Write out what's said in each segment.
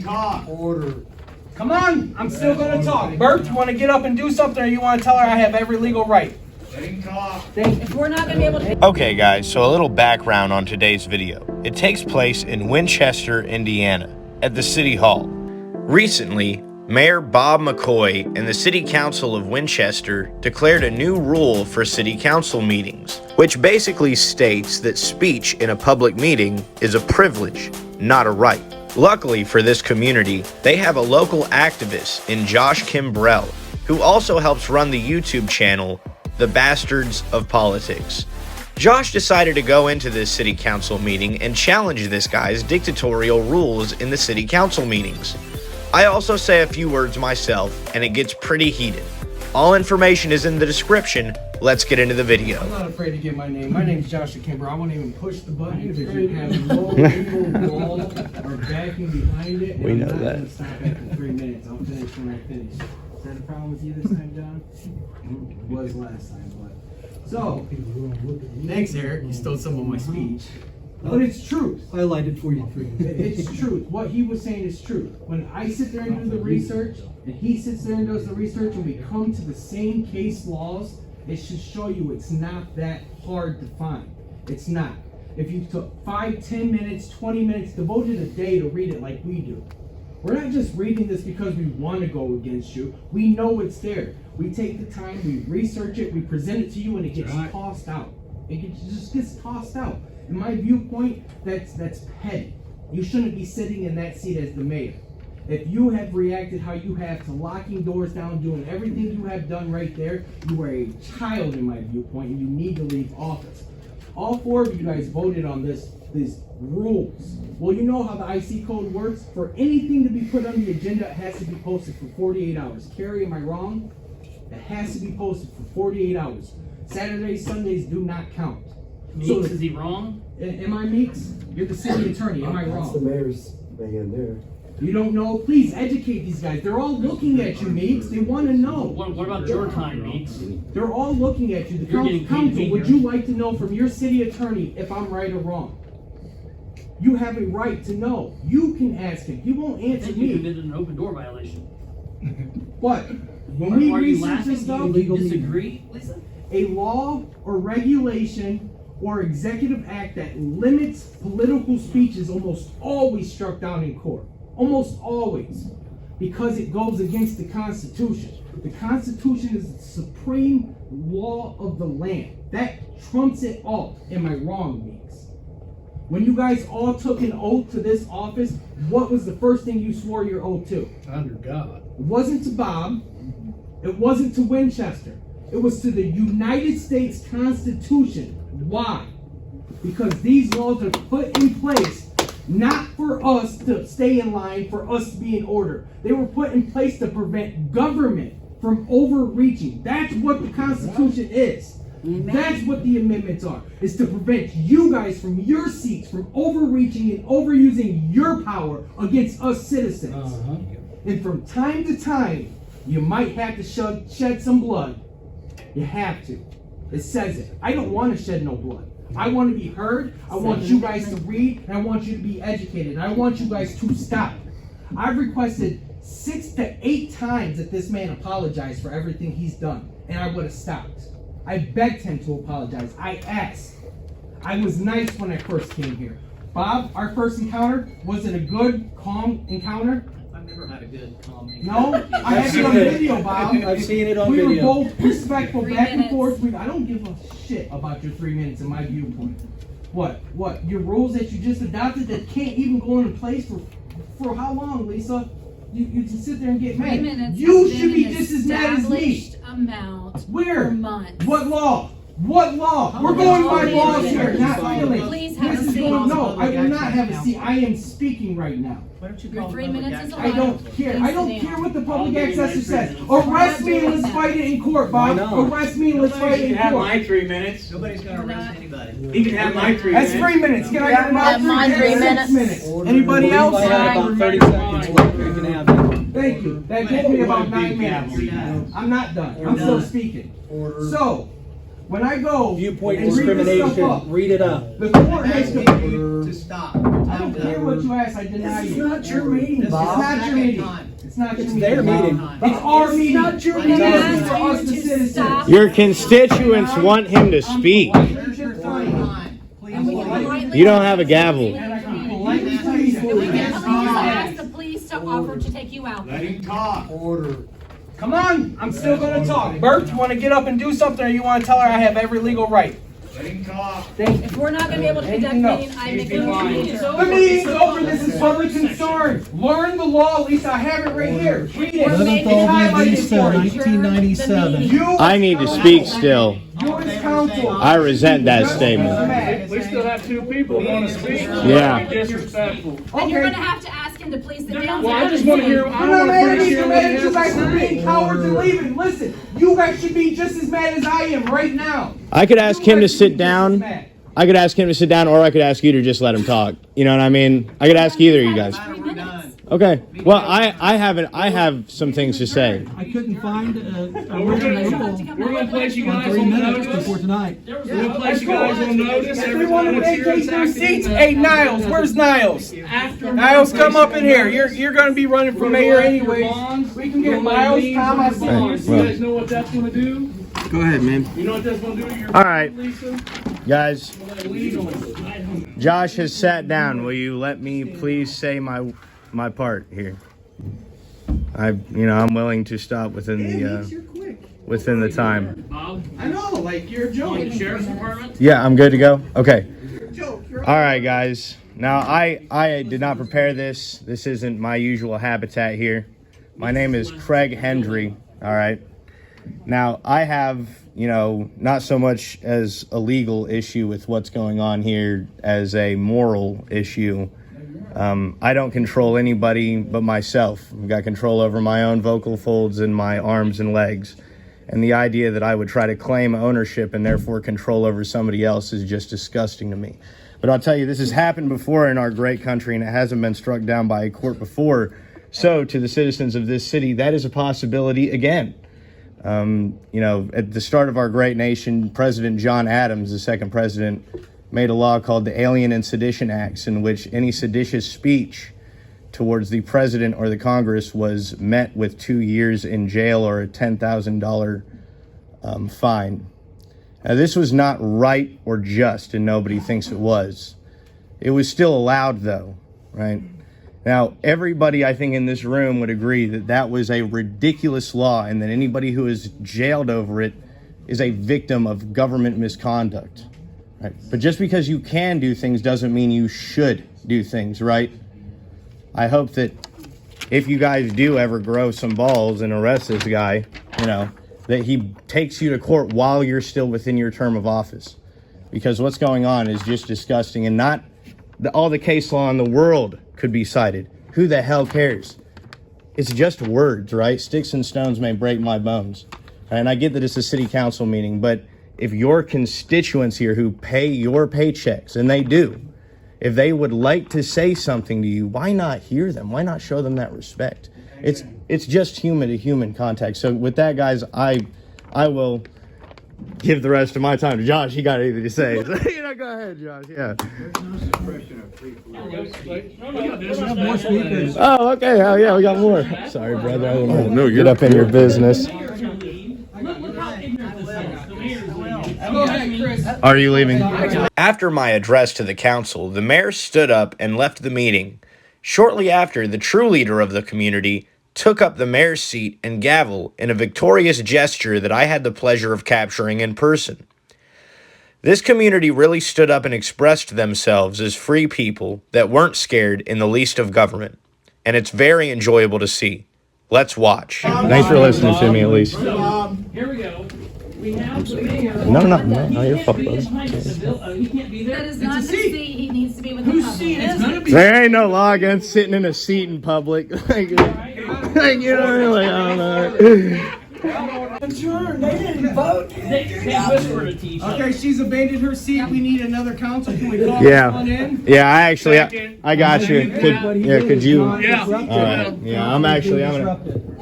Talk. Order. Come on, I'm still gonna talk. Bert, you wanna get up and do something, or you wanna tell her I have every legal right? Let him talk. If we're not gonna be able to. Okay guys, so a little background on today's video. It takes place in Winchester, Indiana, at the City Hall. Recently, Mayor Bob McCoy and the City Council of Winchester declared a new rule for City Council meetings, which basically states that speech in a public meeting is a privilege, not a right. Luckily for this community, they have a local activist in Josh Kimbrell, who also helps run the YouTube channel, The Bastards of Politics. Josh decided to go into this city council meeting and challenge this guy's dictatorial rules in the city council meetings. I also say a few words myself, and it gets pretty heated. All information is in the description. Let's get into the video. I'm not afraid to give my name. My name's Joshua Kimber. I won't even push the button because you have no legal wall or backing behind it. We know I'm not that. gonna stop after 3 minutes. I'll finish when I finish. Is that a problem with you this time, John? It was last time, but. So, thanks, Eric. You stole some of my speech. But it's truth. Highlighted for you. It's truth. What he was saying is truth. When I sit there and do the research, and he sits there and does the research, and we come to the same case laws, it should show you it's not that hard to find. It's not. If you took 5, 10 minutes, 20 minutes, devoted a day to read it like we do. We're not just reading this because we want to go against you. We know it's there. We take the time, we research it, we present it to you, and it gets tossed out. Just gets tossed out. In my viewpoint, that's petty. You shouldn't be sitting in that seat as the mayor. If you have reacted how you have to locking doors down, doing everything you have done right there, you are a child in my viewpoint, and you need to leave office. All 4 of you guys voted on these rules. Well, you know how the IC code works? For anything to be put on the agenda, it has to be posted for 48 hours. Carrie, am I wrong? It has to be posted for 48 hours. Saturdays, Sundays do not count. So is he wrong? Am I Meeks? You're the city attorney. Am I That's the wrong? mayor's man there. You don't know? Please educate these guys. They're all looking at you, Meeks. They want to know. What about your time, Meeks? They're all looking at you. The You're getting paid council, would here. you like to know from your city attorney if I'm right or wrong? You have a right to know. You can ask him. He won't I answer think you me. committed an open door violation. But when we Are you research laughing? this stuff, Do you disagree, Lisa? a law or regulation or executive act that limits political speech is almost always struck down in court. Almost always. Because it goes against the Constitution. The Constitution is the supreme law of the land. That trumps it all. Am I wrong, Meeks? When you guys all took an oath to this office, what was the first thing you swore your oath to? Under God. It wasn't to Bob. It wasn't to Winchester. It was to the United States Constitution. Why? Because these laws are put in place not for us to stay in line, for us to be in order. They were put in place to prevent government from overreaching. That's what the Constitution is. That's what the amendments are. Is to prevent you guys from your seats from overreaching and overusing your power against us citizens. And from time to time, you might have to shed some blood. You have to. It says it. I don't want to shed no blood. I want to be heard. I want you guys to read, and I want you to be educated. And I want you guys to stop. I've requested 6 to 8 times that this man apologize for everything he's done, and I would have stopped. I begged him to apologize. I asked. I was nice when I first came here. Bob, our first encounter, was it a good, calm encounter? I've never had a good comment. No? I have it on video, Bob. I've seen it on We video. were both respectful, 3 back and minutes. forth. I don't give a shit about your 3 minutes in my viewpoint. What? Your rules that you just adopted that can't even go into place for how long, Lisa? You can sit there and get 3 mad. minutes. You has should be been an just as mad as me. established amount Where? per month. What law? What law? We're going by Please, laws here, not feelings. Please have This a is seat. going, no, I will not have a seat. I am speaking right now. Why don't you Your call 3 the public minutes is action? I don't care. I don't care what the public accessor says. Arrest me and let's fight it in court, Bob. Why not? Arrest me and let's fight it in court. 3 minutes. Nobody's gonna We're arrest not- anybody. He can have my 3 That's minutes. 3 minutes. Can I get Have my mine 3 6 minutes. minutes? Anybody I else? have about 30 seconds left. You can have it. Thank you. That gave me about 9 Big minutes. gavel. I'm not done. I'm still speaking. Order. So, when I go Viewpoint and read this stuff discrimination. up, Read it up. the court has to. To stop. I don't care what you ask. I deny This is you. not your meeting, It's Bob. not your meeting. It's not your It's meeting. their Bob. meeting. It's our meeting. not your It meeting. is for us, Ask the you to citizens. stop. Your constituents want him to speak. You don't have a gavel. And I can politely tell you that. We can please ask the police to offer to take you out. Come on, I'm still gonna talk. Bert, you wanna get up and do something, or you wanna tell her I have every legal right? If we're not gonna be able to conduct the meeting, I make a motion. The meeting's over, this is public concern. Learn the law, at least I have it right here. Read it. We're making It's highlighted motion for to you. adjourn the meeting. You I need to speak still. You as counsel. I resent that statement. We still have two people who want to speak. Yeah. Disrespectful. And you're Okay. gonna have to ask him to please sit down. Well, I just want to hear. I I'm want not to mad at hear you, what mad he at you has guys to for being say. cowards and leaving. Listen, you guys should be just as mad as I am right now. I could ask You him to guys should sit be just as down. mad. I could ask him to sit down, or I could ask you to just let him talk. You know what I mean? I could ask either of you guys. 3 minutes. Okay. Well, I have some things to say. I couldn't find a We're original gonna place you guys 3 on minutes notice. before tonight. We're gonna place you guys on notice. If we want to Everyone that's here vacate is their acting seats, in the- hey Niles, where's Niles? After Niles, come up in here. You're gonna be running for mayor anyways. Bonds, We can get we'll Miles, leave Tom, I'll for see bonds. you. You guys know what that's gonna do? Go ahead, man. You know what that's gonna do to your All right. Lisa? Guys, Legally. Josh has sat down. Will you let me please say my part here? I'm willing to stop within the time. Bob, I know, like you're a joke. the sheriff's department. Yeah, I'm good to go. Okay. Joke. All right, guys. Now, I did not prepare this. This isn't my usual habitat here. My name is Craig Hendry. All right. Now, I have, not so much as a legal issue with what's going on here as a moral issue. I don't control anybody but myself. I've got control over my own vocal folds and my arms and legs. And the idea that I would try to claim ownership and therefore control over somebody else is just disgusting to me. But I'll tell you, this has happened before in our great country, and it hasn't been struck down by a court before. So, to the citizens of this city, that is a possibility again. At the start of our great nation, President John Adams, the second president, made a law called the Alien and Sedition Acts, in which any seditious speech towards the president or the Congress was met with 2 years in jail or a $10,000 fine. Now, this was not right or just, and nobody thinks it was. It was still allowed, though, right? Now, everybody, I think, in this room would agree that that was a ridiculous law, and that anybody who is jailed over it is a victim of government misconduct. Right? But just because you can do things doesn't mean you should do things, right? I hope that if you guys do ever grow some balls and arrest this guy, that he takes you to court while you're still within your term of office. Because what's going on is just disgusting, and not all the case law in the world could be cited. Who the hell cares? It's just words, right? Sticks and stones may break my bones. And I get that it's a city council meeting, but if your constituents here who pay your paychecks, and they do, if they would like to say something to you, why not hear them? Why not show them that respect? It's just human to human contact. So with that, guys, I will give the rest of my time to Josh. He got anything to say. Go ahead, Josh. Yeah. More speakers. Oh, okay. Hell yeah, we got more. Sorry, brother. I didn't know. Get up in your business. Go ahead, Chris. Are you leaving? After my address to the council, the mayor stood up and left the meeting. Shortly after, the true leader of the community took up the mayor's seat and gavel in a victorious gesture that I had the pleasure of capturing in person. This community really stood up and expressed themselves as free people that weren't scared in the least of government. And it's very enjoyable to see. Let's watch. Thanks for listening to me, at least. Here we go. We have the mayor. No, you're fucked, brother. He can't be there. That is not his seat. He needs to be with the Whose public. seat? It's gonna be. There ain't no law against sitting in a seat in public. I don't know. Turn. They didn't vote. They whispered it to each other. Okay, she's abandoned her seat. We need another council. Can we call Yeah. this one in? Yeah, I got you. Could you? Yeah. All right. Yeah, I'm gonna. Disrupted.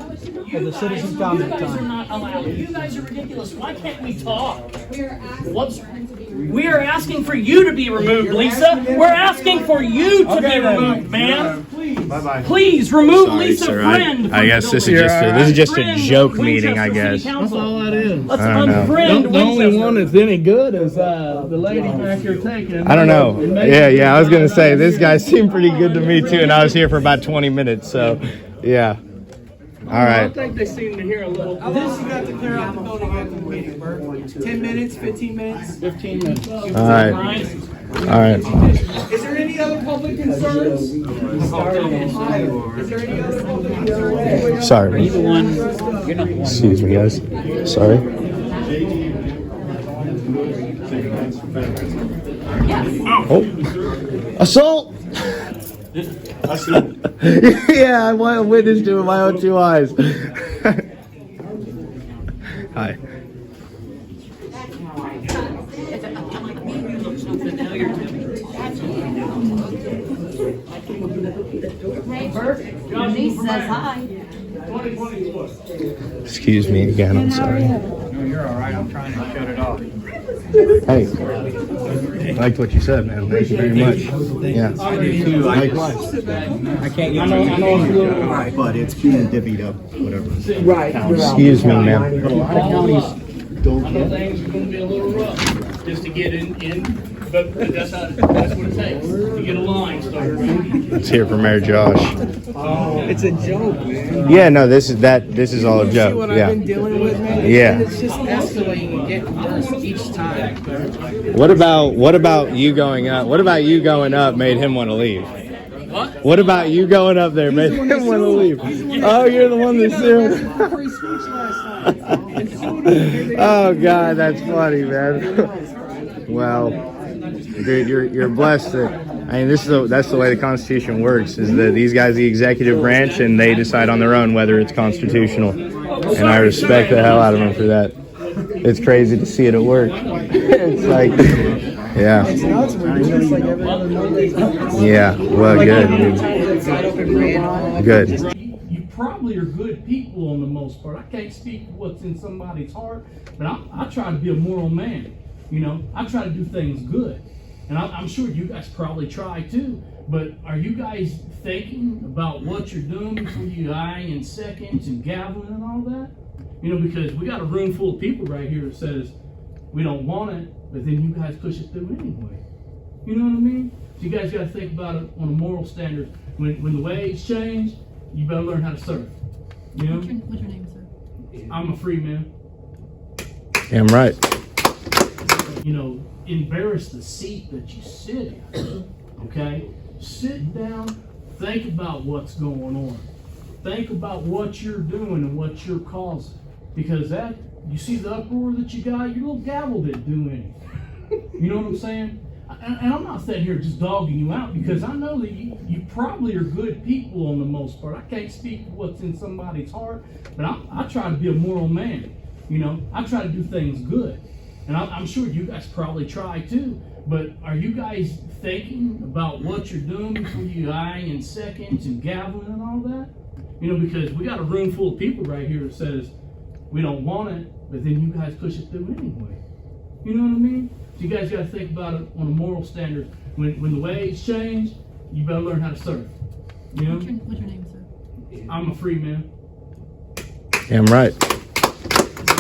for the citizen You comment guys are time. not allowed. You guys are ridiculous. Why can't we talk? We are asking What's- for him to be removed. We are asking for you to be removed, Lisa. We're asking for you to be removed, man. Bye-bye. Please remove Sorry, Lisa sir. Friend. I guess this is just a joke meeting, I guess. That's all that is. Let's I don't know. unfriend The only Winchester. one that's any good is the lady back here taking. I don't know. Yeah, I was gonna say this guy seemed pretty good to me too, and I was here for about 20 minutes, so yeah. All I right. think they seem to hear a little. How long you got to clear out the building after the meeting, Bert? 10 minutes, 15 minutes? 15 minutes. All right. All right. Is there any other public concerns? Is there any other public concerns? Sorry. Excuse me, guys. Sorry. Oh. Assault! Yeah, I want a witness to it with my own two eyes. Hi. Hey, Bert, your niece says hi. Excuse me again, I'm sorry. No, you're all right. I'm trying to shut it off. Hey, I liked what you said, man. Thank you very much. Yeah. Likewise. I can't get Right, but it's being divvied up, whatever. Right. Excuse me, ma'am. I know things are gonna be a little rough just to get in, but that's what it takes to get a line started. Let's hear from Mayor Josh. It's a joke, man. Yeah, no, this is all a See joke. what I've Yeah. been dealing with, man? Yeah. It's just escalating and getting worse each time. What about you going up? What about you going up made him want to leave? What about you going up there made him want to leave? Oh, you're the one that sued. Free speech last night. Oh God, that's funny, man. Well, dude, you're blessed that. I mean, that's the way the Constitution works. Is that these guys are the executive branch and they decide on their own whether it's constitutional, and I respect the hell out of them for that. It's crazy to see it at work. It's like, yeah. It's nuts, man. It's just like every other Monday. Yeah, well, good, dude. Good. You probably are good people on the most part. I can't speak for what's in somebody's heart, but I try to be a moral man. You know, I try to do things good. And I'm sure you guys probably try too. But are you guys thinking about what you're doing before you eyeing seconds and gaveling and all that? You know, because we got a room full of people right here that says we don't want it, but then you guys push it through anyway. You know what I mean? So you guys got to think about it on a moral standard. When the waves change, you better learn how to surf. You know? What's your name, sir? I'm a free man. Damn right. You know, embarrass the seat that you sit in. Okay? Sit down, think about what's going on. Think about what you're doing and what you're causing. Because you see the uproar that you got, your little gavel didn't do anything. You know what I'm saying? And I'm not sitting here just dogging you out because I know that you probably are good people on the most part. I can't speak for what's in somebody's heart, but I try to be a moral man. You know, I try to do things good. And I'm sure you guys probably try too, but are you guys thinking about what you're doing before you eyeing seconds and gaveling and all that? You know, because we got a room full of people right here that says we don't want it, but then you guys push it through anyway. You know what I mean? So you guys got to think about it on a moral standard. When the waves change, you better learn how to surf. You know? What's your name, sir? I'm a free man. Damn right.